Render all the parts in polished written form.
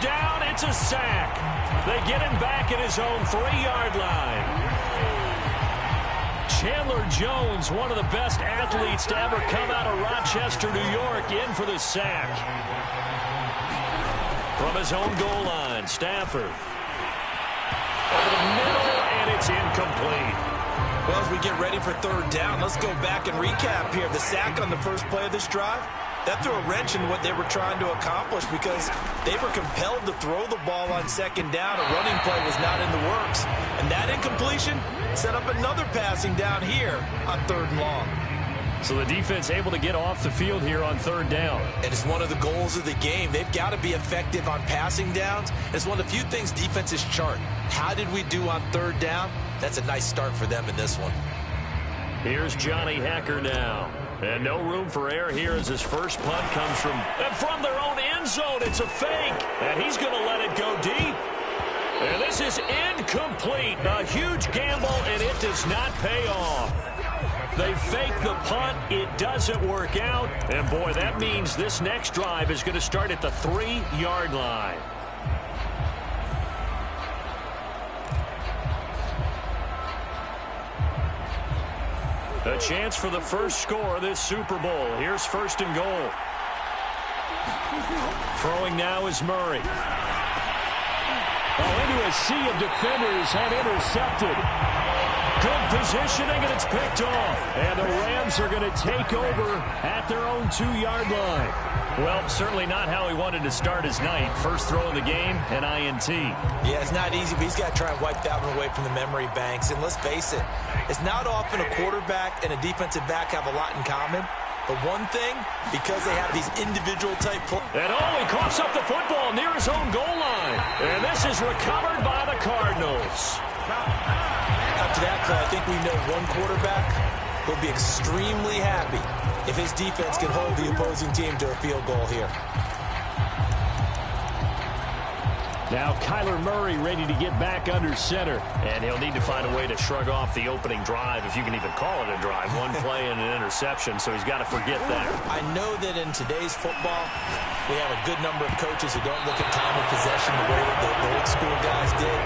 down. It's a sack. They get him back at his own 3-yard line. Chandler Jones, one of the best athletes to ever come out of Rochester, New York, in for the sack. From his own goal line, Stafford. Over the middle, and it's incomplete. Well, as we get ready for third down, let's go back and recap here. The sack on the first play of this drive, that threw a wrench in what they were trying to accomplish because they were compelled to throw the ball on second down. A running play was not in the works. And that incompletion set up another passing down here on third and long. So the defense able to get off the field here on third down. And it's one of the goals of the game. They've got to be effective on passing downs. It's one of the few things defenses chart. How did we do on third down? That's a nice start for them in this one. Here's Johnny Hacker now. And no room for error here as his first punt comes from their own end zone. It's a fake. And he's going to let it go deep. And this is incomplete. A huge gamble, and it does not pay off. They fake the punt. It doesn't work out. And, boy, that means this next drive is going to start at the 3-yard line. A chance for the first score of this Super Bowl. Here's first and goal. Throwing now is Murray. Into a sea of defenders and intercepted. Good positioning, and it's picked off. And the Rams are going to take over at their own 2-yard line. Well, certainly not how he wanted to start his night. First throw in the game, an INT. Yeah, it's not easy, but he's got to try and wipe that one away from the memory banks. And let's face it, it's not often a quarterback and a defensive back have a lot in common. But one thing, because they have these individual type plays. And he coughs up the football near his own goal line. And this is recovered by the Cardinals. After that play, I think we know one quarterback will be extremely happy if his defense can hold the opposing team to a field goal here. Now Kyler Murray ready to get back under center. And he'll need to find a way to shrug off the opening drive, if you can even call it a drive. One play and an interception, so he's got to forget that. I know that in today's football, we have a good number of coaches who don't look at time of possession the way that the old school guys did.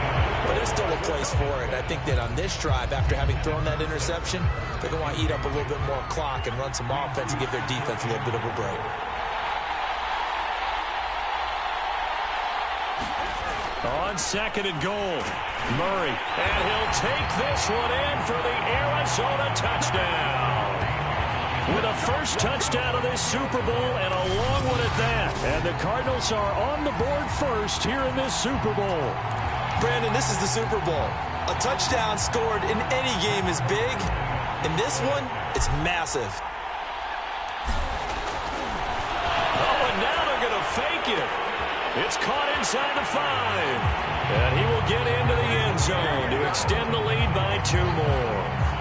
But there's still a place for it. And I think that on this drive, after having thrown that interception, they're going to want to eat up a little bit more clock and run some offense and give their defense a little bit of a break. On second and goal, Murray. And he'll take this one in for the Arizona touchdown. With a first touchdown of this Super Bowl and a long one at that. And the Cardinals are on the board first here in this Super Bowl. Brandon, this is the Super Bowl. A touchdown scored in any game is big. In this one, it's massive. And now they're going to fake it. It's caught inside the 5. And he will get into the end zone to extend the lead by 2 more.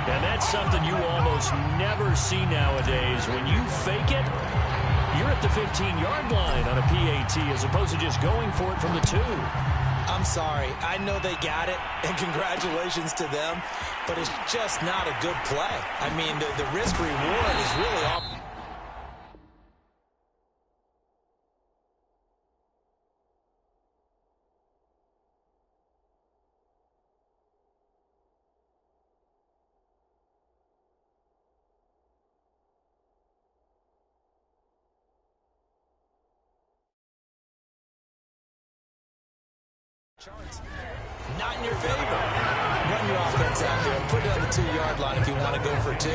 And that's something you almost never see nowadays. When you fake it, you're at the 15-yard line on a PAT as opposed to just going for it from the 2. I'm sorry. I know they got it, and congratulations to them, but it's just not a good play. I mean, the risk-reward is really off. Not in your favor. Run your offense out there and put it on the 2-yard line if you want to go for 2.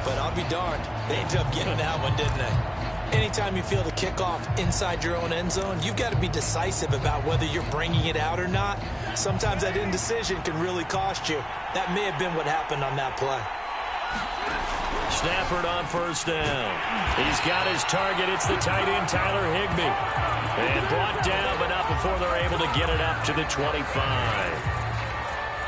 But I'll be darned, they ended up getting that one, didn't they? Anytime you feel the kickoff inside your own end zone, you've got to be decisive about whether you're bringing it out or not. Sometimes that indecision can really cost you. That may have been what happened on that play. Stafford on first down. He's got his target. It's the tight end, Tyler Higbee. And brought down, but not before they're able to get it up to the 25.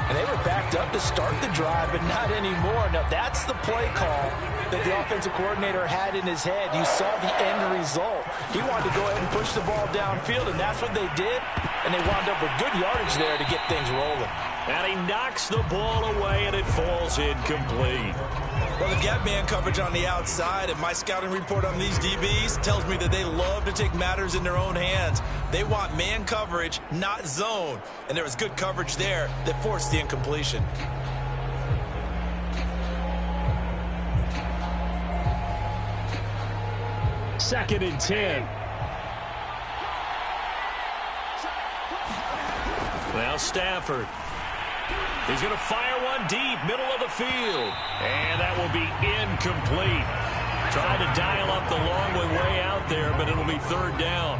And they were backed up to start the drive, but not anymore. Now, that's the play call that the offensive coordinator had in his head. You saw the end result. He wanted to go ahead and push the ball downfield, and that's what they did. And they wound up with good yardage there to get things rolling. And he knocks the ball away, and it falls incomplete. Well, if you have man coverage on the outside, and my scouting report on these DBs tells me that they love to take matters in their own hands. They want man coverage, not zone. And there was good coverage there that forced the incompletion. Second and 10. Now Stafford. He's going to fire one deep, middle of the field. And that will be incomplete. Trying to dial up the long way out there, but it'll be third down.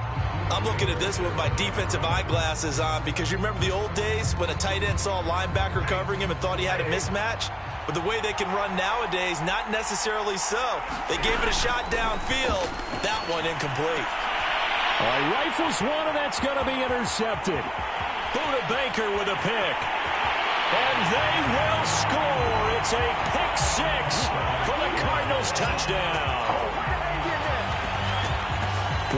I'm looking at this with my defensive eyeglasses on because you remember the old days when a tight end saw a linebacker covering him and thought he had a mismatch? But the way they can run nowadays, not necessarily so. They gave it a shot downfield. That one incomplete. He rifles one, and that's going to be intercepted. Buda Baker with a pick. And they will score. It's a pick six for the Cardinals touchdown.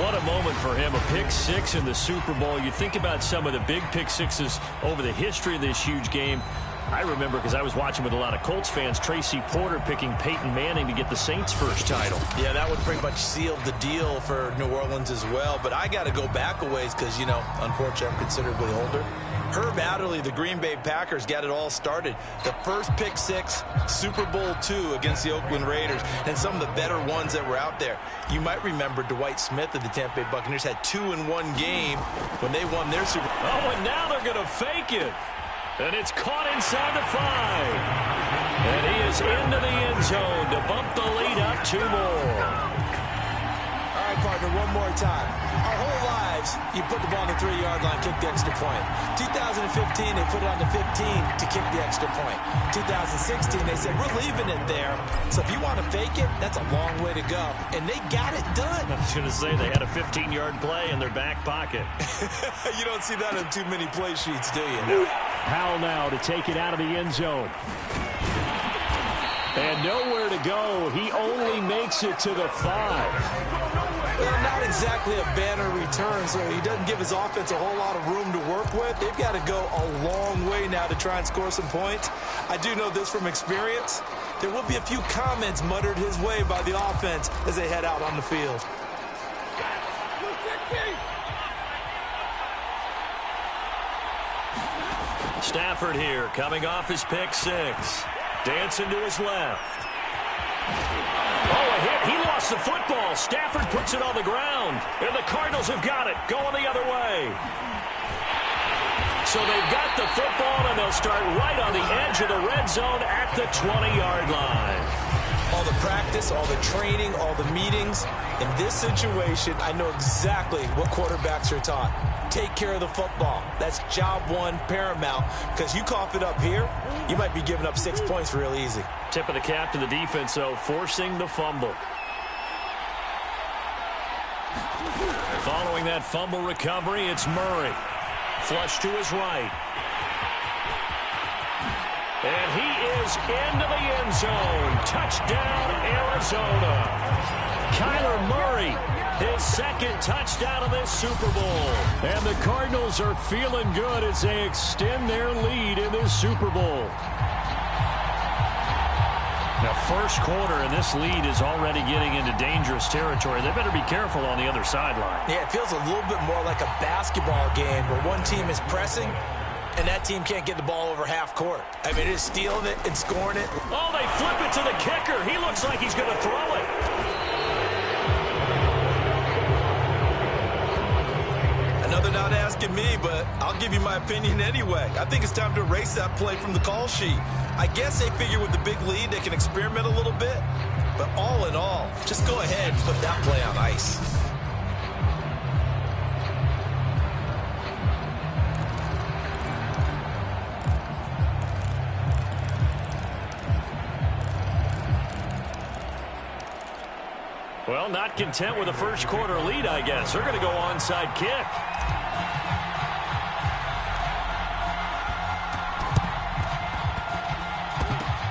What a moment for him, a pick six in the Super Bowl. You think about some of the big pick sixes over the history of this huge game. I remember, because I was watching with a lot of Colts fans, Tracy Porter picking Peyton Manning to get the Saints' first title. Yeah, that would pretty much seal the deal for New Orleans as well. But I got to go back a ways because, you know, unfortunately I'm considerably older. Herb Adderley, the Green Bay Packers, got it all started. The first pick six, Super Bowl II against the Oakland Raiders, and some of the better ones that were out there. You might remember Dwight Smith of the Tampa Bay Buccaneers had 2 in one game when they won their Super Bowl. Oh, and now they're going to fake it. And it's caught inside the 5. And he is into the end zone to bump the lead up 2 more. All right, partner, one more time. Our whole lives, you put the ball on the 3-yard line, kick the extra point. 2015, they put it on the 15 to kick the extra point. 2016, they said, we're leaving it there. So if you want to fake it, that's a long way to go. And they got it done. I was going to say they had a 15-yard play in their back pocket. You don't see that on too many play sheets, do you? Powell now to take it out of the end zone. And nowhere to go. He only makes it to the 5. Well, not exactly a banner return, so he doesn't give his offense a whole lot of room to work with. They've got to go a long way now to try and score some points. I do know this from experience. There will be a few comments muttered his way by the offense as they head out on the field. Stafford here, coming off his pick six. Dancing to his left. Oh, a hit. He lost the football. Stafford puts it on the ground. And the Cardinals have got it. Going the other way. So they've got the football, and they'll start right on the edge of the red zone at the 20-yard line. All the practice, all the training, all the meetings. In this situation, I know exactly what quarterbacks are taught. Take care of the football. That's job one, paramount. Because you cough it up here, you might be giving up 6 points real easy. Tip of the cap to the defense, though, forcing the fumble. Following that fumble recovery, it's Murray. Flush to his right. And he is into the end zone. Touchdown, Arizona. Kyler Murray, his second touchdown of this Super Bowl. And the Cardinals are feeling good as they extend their lead in this Super Bowl. Now, first quarter, and this lead is already getting into dangerous territory. They better be careful on the other sideline. Yeah, it feels a little bit more like a basketball game where one team is pressing and that team can't get the ball over half court. I mean, it is stealing it and scoring it. Oh, they flip it to the kicker. He looks like he's going to throw it. Another not asking me, but I'll give you my opinion anyway. I think it's time to erase that play from the call sheet. I guess they figure with the big lead they can experiment a little bit. But all in all, just go ahead and put that play on ice. Well, not content with a first quarter lead, I guess. They're going to go onside kick.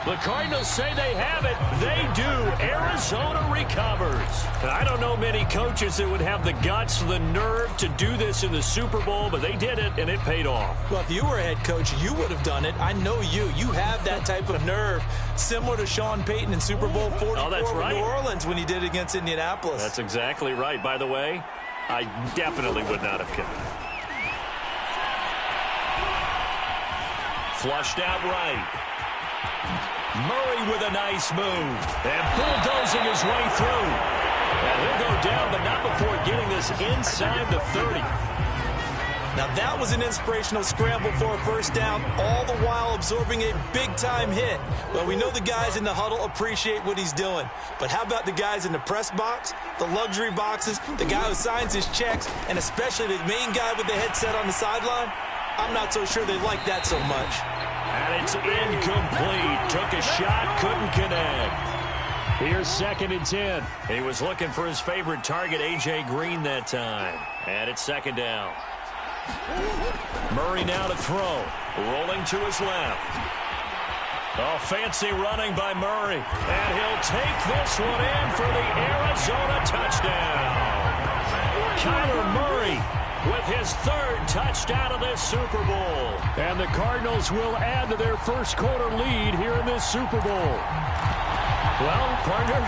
The Cardinals say they have it. They do. Arizona recovers. I don't know many coaches that would have the guts, the nerve to do this in the Super Bowl, but they did it, and it paid off. Well, if you were a head coach, you would have done it. I know you. You have that type of nerve, similar to Sean Payton in Super Bowl 44 that's right. with New Orleans when he did it against Indianapolis. That's exactly right. By the way, I definitely would not have kicked it. Flushed out right. Murray with a nice move. And bulldozing his way through. And he'll go down, but not before getting this inside the 30. Now that was an inspirational scramble for a first down, all the while absorbing a big-time hit. Well, we know the guys in the huddle appreciate what he's doing. But how about the guys in the press box, the luxury boxes, the guy who signs his checks, and especially the main guy with the headset on the sideline? I'm not so sure they like that so much. And it's incomplete. Took a shot, couldn't connect. Here's 2nd and 10. He was looking for his favorite target, A.J. Green, that time. And it's 2nd down. Murray now to throw. Rolling to his left. Oh, fancy running by Murray. And he'll take this one in for the Arizona touchdown. Kyler Murray with his 3rd touchdown of this Super Bowl. And the Cardinals will add to their first quarter lead here in this Super Bowl. Well, partner,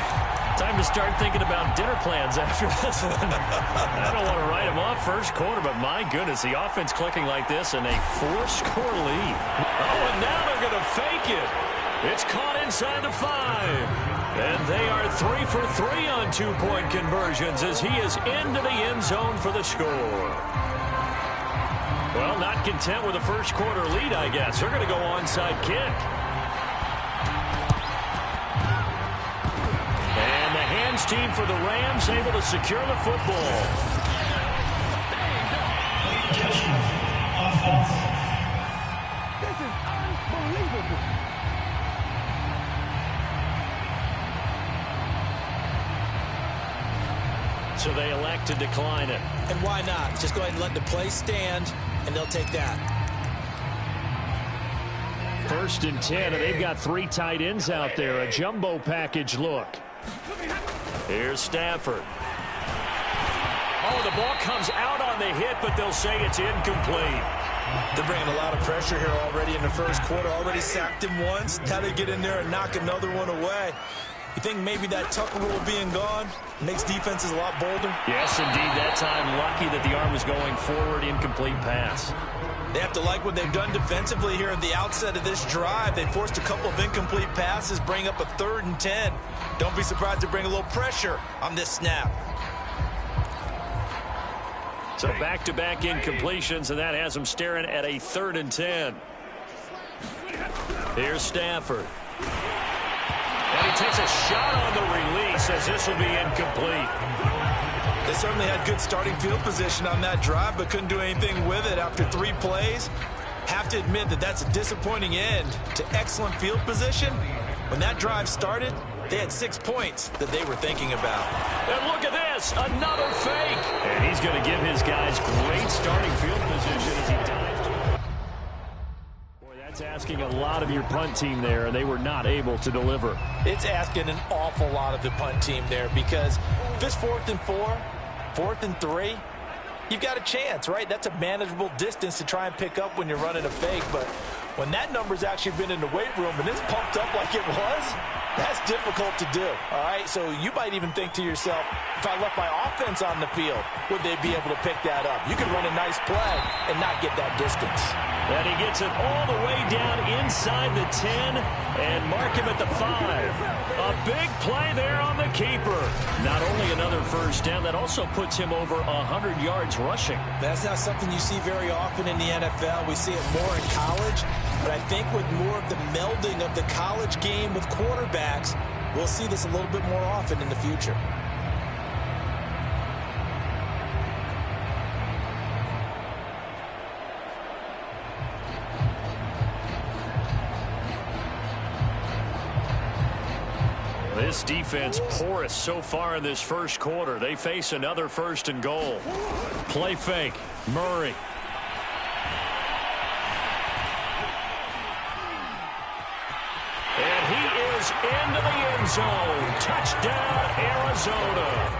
time to start thinking about dinner plans after this one. I don't want to write them off first quarter, but my goodness, the offense clicking like this and a 4-score lead. Oh, and now they're going to fake it. It's caught inside the 5. And they are 3 for 3 on 2-point conversions as he is into the end zone for the score. Well, not content with a first quarter lead, I guess. They're going to go onside kick. And the hands team for the Rams able to secure the football. This is unbelievable. So they elect to decline it. And why not? Just go ahead and let the play stand, and they'll take that. 1st and 10, and they've got 3 tight ends out there. A jumbo package look. Here's Stafford. Oh, the ball comes out on the hit, but they'll say it's incomplete. They're bringing a lot of pressure here already in the first quarter. Already sacked him once. Now they get in there and knock another one away. You think maybe that Tucker rule being gone makes defenses a lot bolder? Yes, indeed. That time, lucky that the arm was going forward, incomplete pass. They have to like what they've done defensively here at the outset of this drive. They forced a couple of incomplete passes, bring up a 3rd and 10. Don't be surprised to bring a little pressure on this snap. So back-to-back incompletions, and that has them staring at a 3rd and 10. Here's Stafford. And he takes a shot on the release as this will be incomplete. They certainly had good starting field position on that drive, but couldn't do anything with it after 3 plays. Have to admit that that's a disappointing end to excellent field position. When that drive started, they had 6 points that they were thinking about. And look at this, another fake. And he's going to give his guys great starting field position as he dives. Boy, that's asking a lot of your punt team there, and they were not able to deliver. It's asking an awful lot of the punt team there because if it's 4th and 4, 4th and 3, you've got a chance, right? That's a manageable distance to try and pick up when you're running a fake. But when that number's actually been in the weight room and it's pumped up like it was, that's difficult to do, all right? So you might even think to yourself, if I left my offense on the field, would they be able to pick that up? You could run a nice play and not get that distance. And he gets it all the way down inside the 10 and mark him at the 5. A big play there on the keeper. Not only another first down, that also puts him over 100 yards rushing. That's not something you see very often in the NFL. We see it more in college. But I think with more of the melding of the college game with quarterbacks, we'll see this a little bit more often in the future. This defense porous so far in this first quarter. They face another 1st and goal. Play fake. Murray. And into the end zone. Touchdown, Arizona.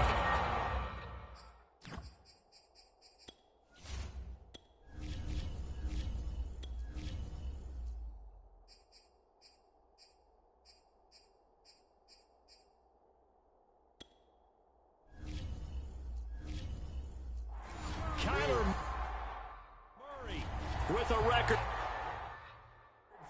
With a record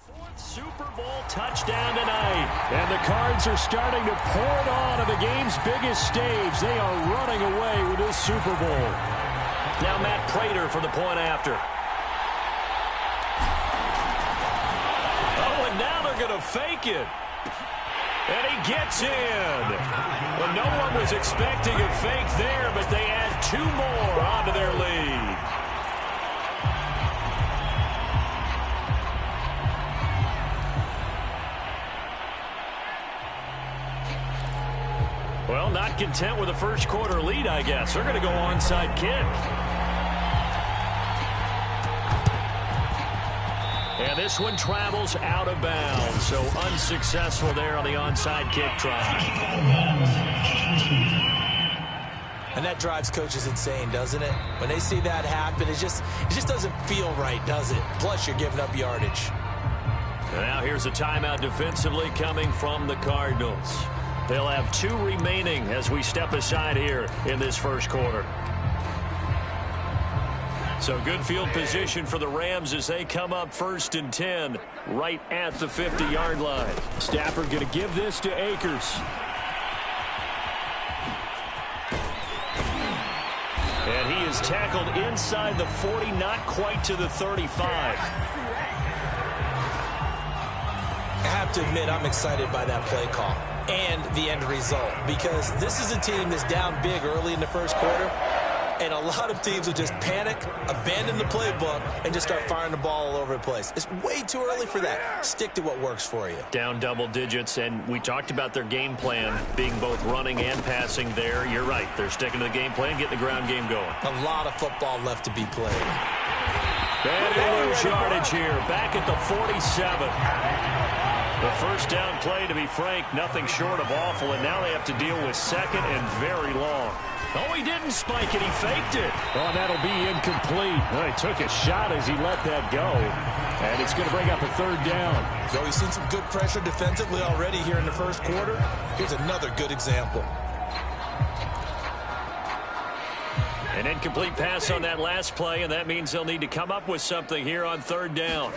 fourth Super Bowl touchdown tonight. And the Cards are starting to pour it on the game's biggest stage. They are running away with this Super Bowl. Now Matt Prater for the point after. Oh, and now they're going to fake it. And he gets in. Well, no one was expecting a fake there, but they add 2 more onto their lead. Well, not content with a first quarter lead, I guess. They're going to go onside kick. And this one travels out of bounds, so unsuccessful there on the onside kick try. And that drives coaches insane, doesn't it? When they see that happen, it just doesn't feel right, does it? Plus, you're giving up yardage. And now here's a timeout defensively coming from the Cardinals. They'll have 2 remaining as we step aside here in this first quarter. So good field position for the Rams as they come up 1st and 10 right at the 50-yard line. Stafford going to give this to Akers. And he is tackled inside the 40, not quite to the 35. I have to admit, I'm excited by that play call and the end result, because this is a team that's down big early in the first quarter, and a lot of teams will just panic, abandon the playbook, and just start firing the ball all over the place. It's way too early for that. Stick to what works for you. Down double digits, and we talked about their game plan being both running and passing there. You're right. They're sticking to the game plan, getting the ground game going. A lot of football left to be played. And they lose yardage here, back at the 47. The first down play, to be frank, nothing short of awful, and now they have to deal with 2nd and very long. Oh, he didn't spike it. He faked it. Oh, that'll be incomplete. Well, he took a shot as he let that go, and it's going to bring up a 3rd down. So we've seen some good pressure defensively already here in the first quarter. Here's another good example. An incomplete pass on that last play, and that means they'll need to come up with something here on 3rd down.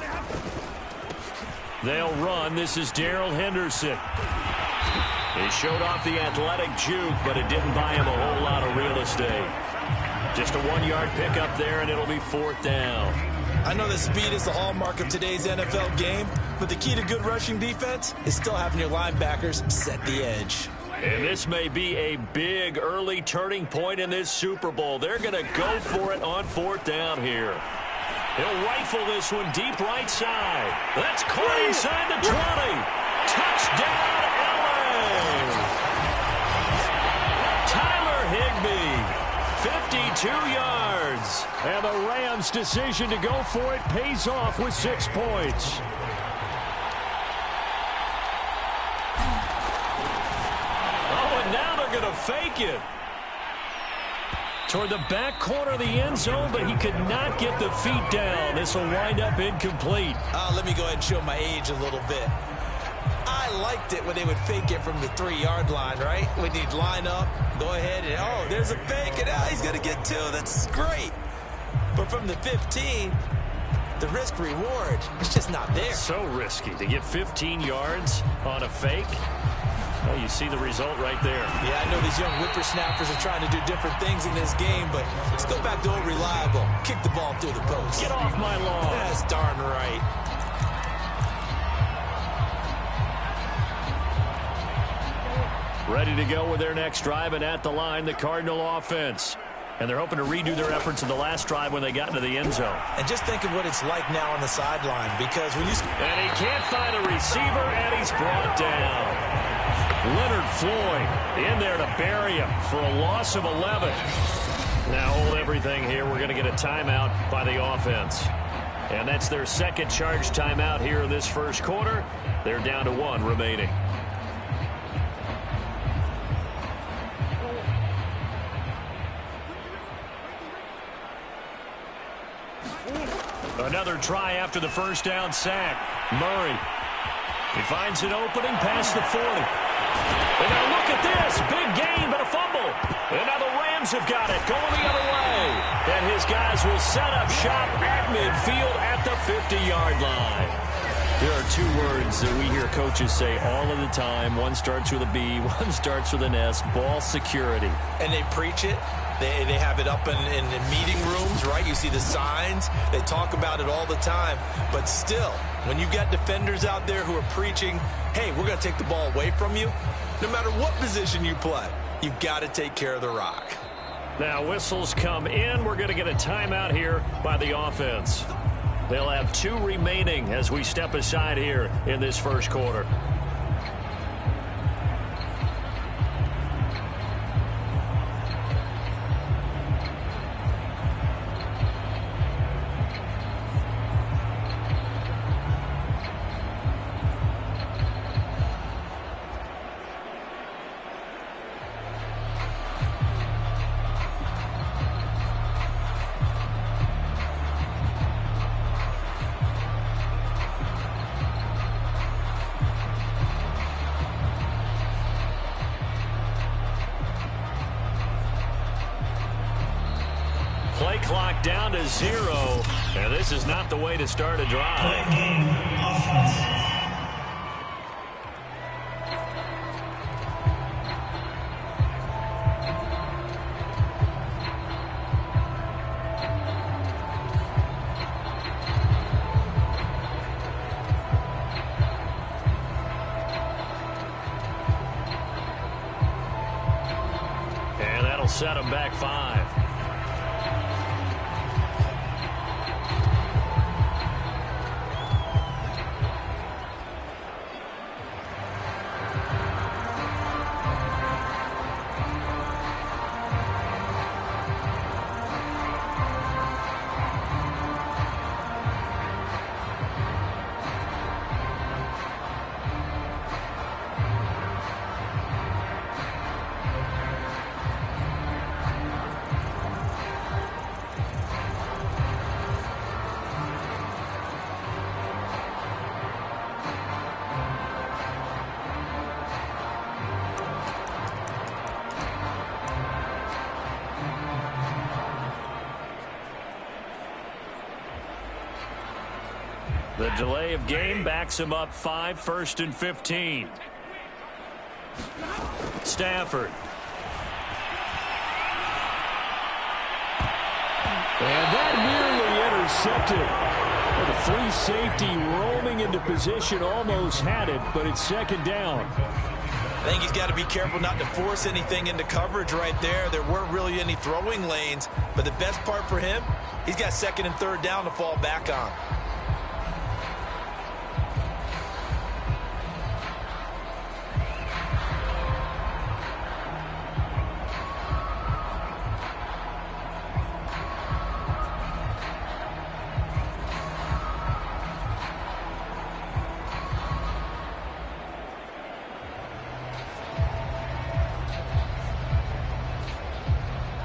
They'll run. This is Darrell Henderson. He showed off the athletic juke, but it didn't buy him a whole lot of real estate. Just a 1-yard pickup there, and it'll be 4th down. I know that speed is the hallmark of today's NFL game, but the key to good rushing defense is still having your linebackers set the edge. And this may be a big early turning point in this Super Bowl. They're going to go for it on 4th down here. He'll rifle this one deep right side. That's caught inside the 20. Touchdown, LA! Tyler Higbee, 52 yards. And the Rams' decision to go for it pays off with 6 points. Oh, and now they're going to fake it. Toward the back corner of the end zone, but he could not get the feet down. This will wind up incomplete. Let me go ahead and show my age a little bit. I liked it when they would fake it from the 3-yard line, right? When they'd line up, go ahead, and oh, there's a fake, and he's going to get 2. That's great. But from the 15, the risk-reward is just not there. So risky to get 15 yards on a fake. Well, you see the result right there. Yeah, I know these young whippersnappers are trying to do different things in this game, but let's go back to old reliable. Kick the ball through the post. Get off my lawn. That's darn right. Ready to go with their next drive, and at the line, the Cardinal offense. And they're hoping to redo their efforts in the last drive when they got into the end zone. And just think of what it's like now on the sideline, because when you... And he can't find a receiver, and he's brought down. Leonard Floyd in there to bury him for a loss of 11. Now hold everything here. We're going to get a timeout by the offense. And that's their second charge timeout here in this first quarter. They're down to 1 remaining. Another try after the first down sack. Murray. He finds an opening past the 40. And now look at this. Big gain, but a fumble. And now the Rams have got it, going the other way. And his guys will set up shop at midfield at the 50-yard line. There are two words that we hear coaches say all of the time. One starts with a B, one starts with an S, ball security. And they preach it. They have it up in meeting rooms, right? You see the signs. They talk about it all the time. But still, when you've got defenders out there who are preaching, hey, we're going to take the ball away from you, no matter what position you play, you've got to take care of the rock. Now whistles come in. We're going to get a timeout here by the offense. They'll have 2 remaining as we step aside here in this first quarter. Play clock down to 0, and this is not the way to start a drive. And that'll set them back 5. The delay of game backs him up 5, 1st and 15. Stafford. And that nearly intercepted. The free safety roaming into position almost had it, but it's 2nd down. I think he's got to be careful not to force anything into coverage right there. There weren't really any throwing lanes, but the best part for him, he's got 2nd and 3rd down to fall back on.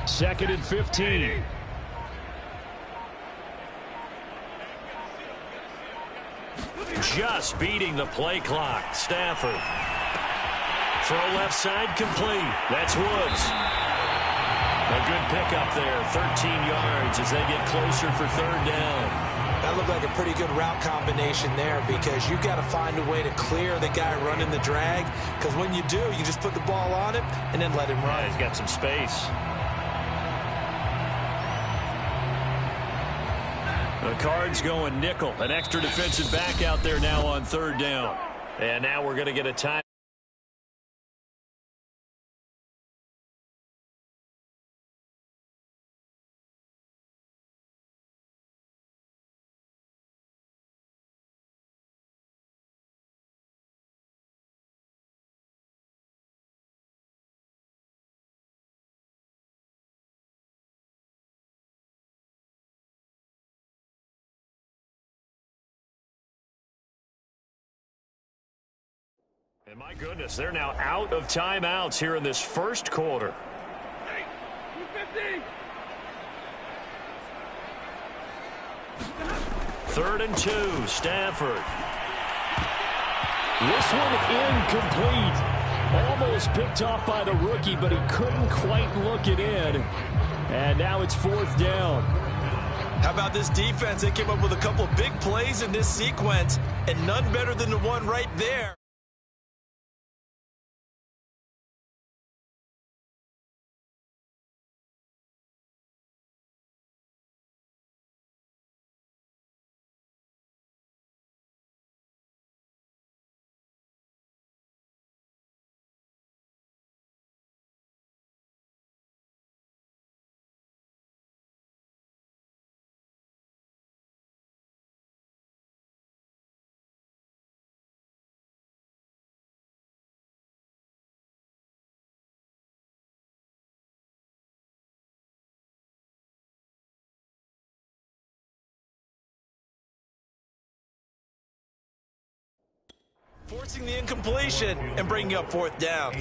Second and 15. Just beating the play clock. Stafford. Throw left side complete. That's Woods. A good pickup there. 13 yards as they get closer for 3rd down. That looked like a pretty good route combination there because you've got to find a way to clear the guy running the drag, because when you do, you just put the ball on him and then let him run. Yeah, he's got some space. The Cards going nickel. An extra defensive back out there now on 3rd down. And now we're going to get a time. And my goodness, they're now out of timeouts here in this first quarter. 3rd and 2, Stafford. This one incomplete. Almost picked off by the rookie, but he couldn't quite look it in. And now it's 4th down. How about this defense? They came up with a couple big plays in this sequence, and none better than the one right there. Forcing the incompletion and bringing up 4th down.